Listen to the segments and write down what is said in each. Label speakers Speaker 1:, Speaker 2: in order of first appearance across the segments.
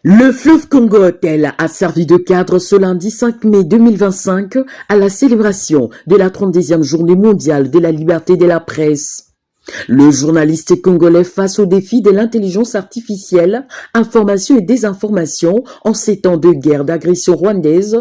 Speaker 1: Le fleuve Congo Hotel a servi de cadre ce lundi 5 mai 2025 à la célébration de la 30e journée mondiale de la liberté de la presse. Le journaliste congolais face au défi de l'intelligence artificielle, information et désinformation en ces temps de guerre d'agression rwandaise.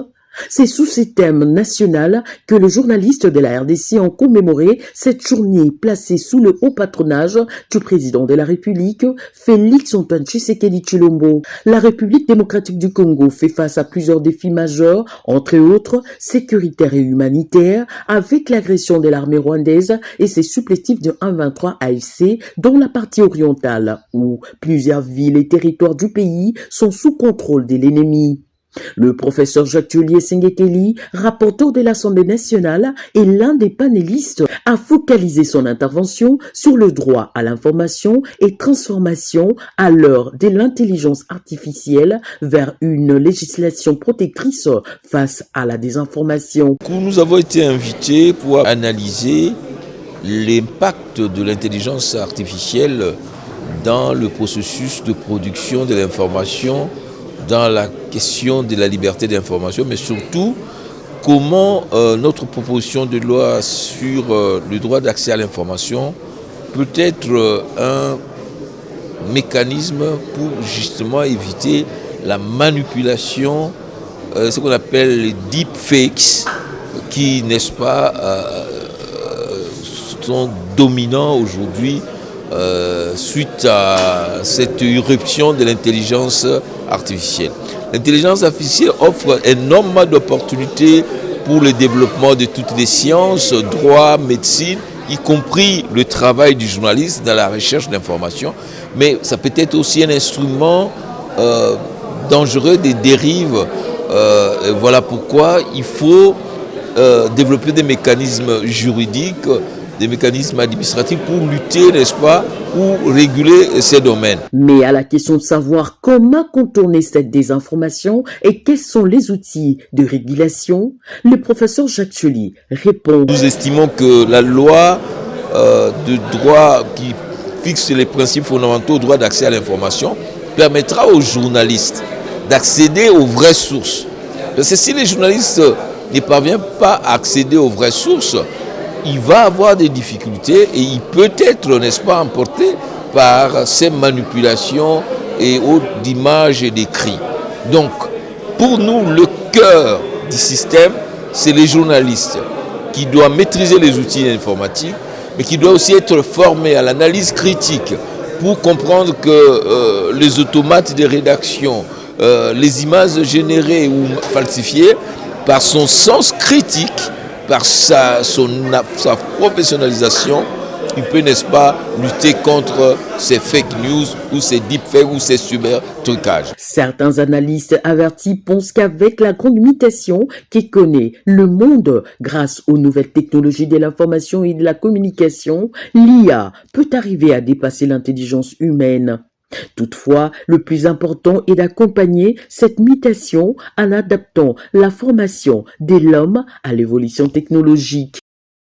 Speaker 1: C'est sous ces thèmes nationaux que le journaliste de la RDC a commémoré cette journée placée sous le haut patronage du président de la République, Félix-Antoine Tshisekedi Tshilombo. La République démocratique du Congo fait face à plusieurs défis majeurs, entre autres sécuritaires et humanitaires, avec l'agression de l'armée rwandaise et ses supplétifs de 1-23 AFC dans la partie orientale, où plusieurs villes et territoires du pays sont sous contrôle de l'ennemi. Le professeur Jacques-Tullier Sengekeli, rapporteur de l'Assemblée nationale et l'un des panélistes, a focalisé son intervention sur le droit à l'information et transformation à l'heure de l'intelligence artificielle vers une législation protectrice face à la désinformation.
Speaker 2: Nous avons été invités pour analyser l'impact de l'intelligence artificielle dans le processus de production de l'information, dans la question de la liberté d'information, mais surtout comment notre proposition de loi sur le droit d'accès à l'information peut être un mécanisme pour justement éviter la manipulation, ce qu'on appelle les deepfakes, qui, n'est-ce pas, sont dominants aujourd'hui suite à cette irruption de l'intelligence artificielle. L'intelligence artificielle offre énormément d'opportunités pour le développement de toutes les sciences, droit, médecine, y compris le travail du journaliste dans la recherche d'informations, mais ça peut être aussi un instrument dangereux des dérives. Voilà pourquoi il faut développer des mécanismes juridiques, des mécanismes administratifs pour lutter, n'est-ce pas, ou réguler ces domaines.
Speaker 1: Mais à la question de savoir comment contourner cette désinformation et quels sont les outils de régulation, le professeur Jacques Tullier répond.
Speaker 2: Nous estimons que la loi de droit qui fixe les principes fondamentaux au droit d'accès à l'information permettra aux journalistes d'accéder aux vraies sources. Parce que si les journalistes ne parviennent pas à accéder aux vraies sources, il va avoir des difficultés et il peut être, n'est-ce pas, emporté par ces manipulations et autres d'images et d'écrits. Donc, pour nous, le cœur du système, c'est les journalistes qui doivent maîtriser les outils informatiques, mais qui doivent aussi être formés à l'analyse critique pour comprendre que les automates de rédaction, les images générées ou falsifiées, par son sens critique, par sa professionnalisation, il peut, n'est-ce pas, lutter contre ces fake news ou ces deepfakes ou ces cyber-trucages.
Speaker 1: Certains analystes avertis pensent qu'avec la grande mutation qui connaît le monde grâce aux nouvelles technologies de l'information et de la communication, l'IA peut arriver à dépasser l'intelligence humaine. Toutefois, le plus important est d'accompagner cette mutation en adaptant la formation de l'homme à l'évolution technologique.